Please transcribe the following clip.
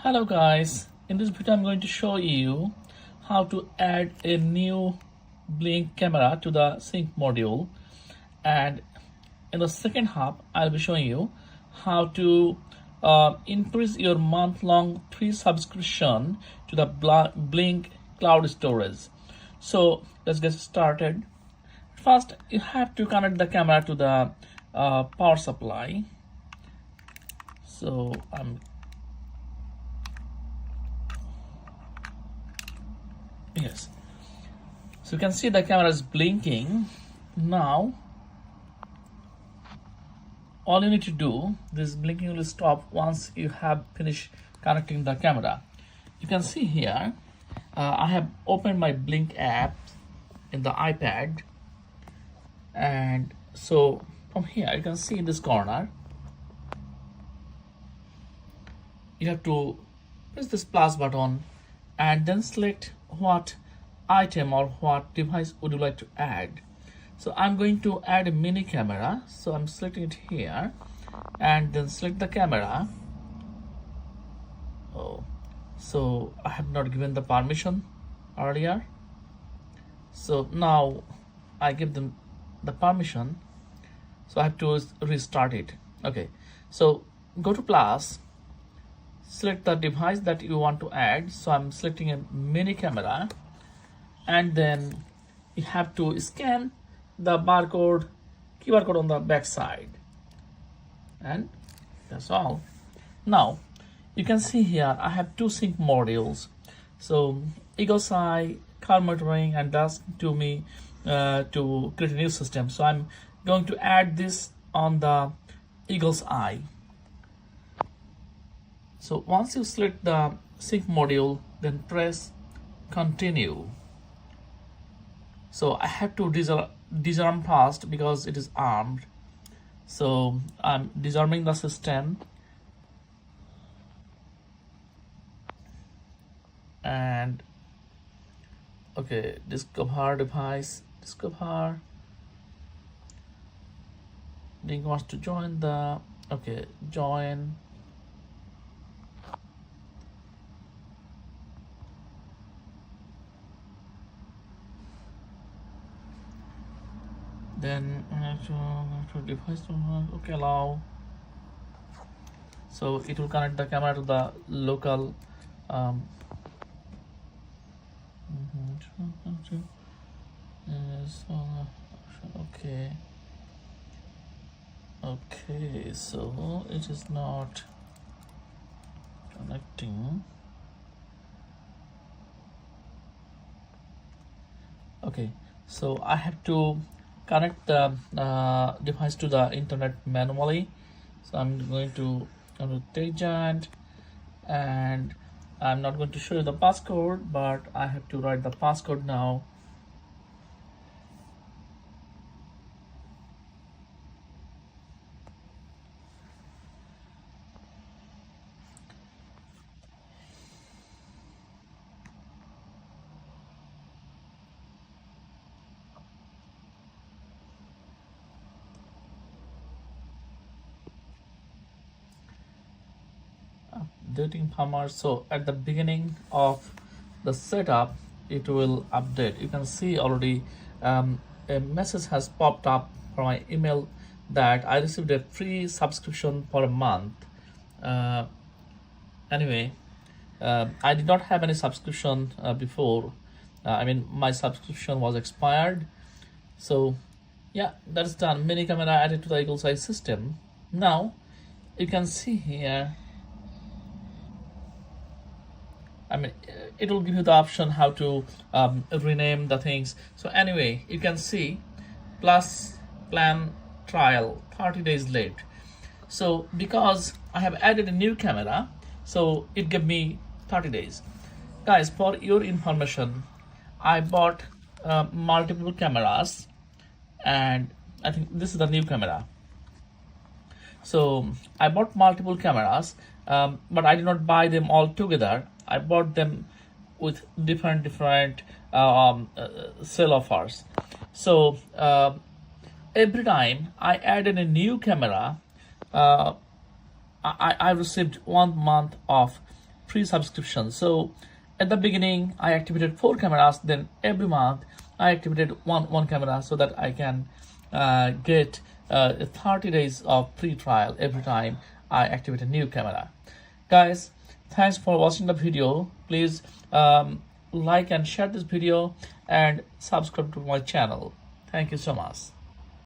Hello guys, in this video I'm going to show you how to add a new blink camera to the sync module, and in the second half I'll be showing you how to increase your month-long free subscription to the blink cloud storage. So let's get started. First you have to connect the camera to the power supply. So yes, so you can see the camera is blinking. Now all you need to do, this blinking will stop once you have finished connecting the camera. You can see here I have opened my blink app in the iPad, and so from here you can see in this corner you have to press this plus button and then select what item or what device would you like to add. So I'm going to add a mini camera, so I'm selecting it here and then select the camera. So I have not given the permission earlier, so now I give them the permission, so I have to restart it. Okay, so go to plus, select the device that you want to add. So I'm selecting a mini camera, and then you have to scan the QR code on the back side, and that's all. Now you can see here I have two sync modules, so Eagle's Eye, car monitoring, and that's to me to create a new system. So I'm going to add this on the Eagle's Eye. So once you select the sync module, then press continue. So I have to disarm first because it is armed. So I'm disarming the system, and okay, discover device, discover. Link wants to join the, okay, join. Then device, okay, allow. So it will connect the camera to the local okay, so it is not connecting. Okay, so I have to connect the device to the internet manually. So I'm going to Tangent, and I'm not going to show you the passcode, but I have to write the passcode now. Updating Palmer. So at the beginning of the setup it will update. You can see already a message has popped up from my email that I received a free subscription for a month. Anyway, I did not have any subscription before. I mean, my subscription was expired. So yeah, that's done. Mini camera added to the Eagle's Eye system. Now you can see here, I mean, it will give you the option how to rename the things. So anyway, you can see plus plan trial 30 days late. So because I have added a new camera, so it gave me 30 days. Guys, for your information, I bought multiple cameras, and I think this is the new camera. So I bought multiple cameras, but I did not buy them all together. I bought them with different sale offers. So every time I added a new camera, I received 1 month of free subscription. So at the beginning I activated 4 cameras, then every month I activated one camera so that I can get 30 days of free trial every time I activate a new camera. Guys, thanks for watching the video. Please like and share this video and subscribe to my channel. Thank you so much.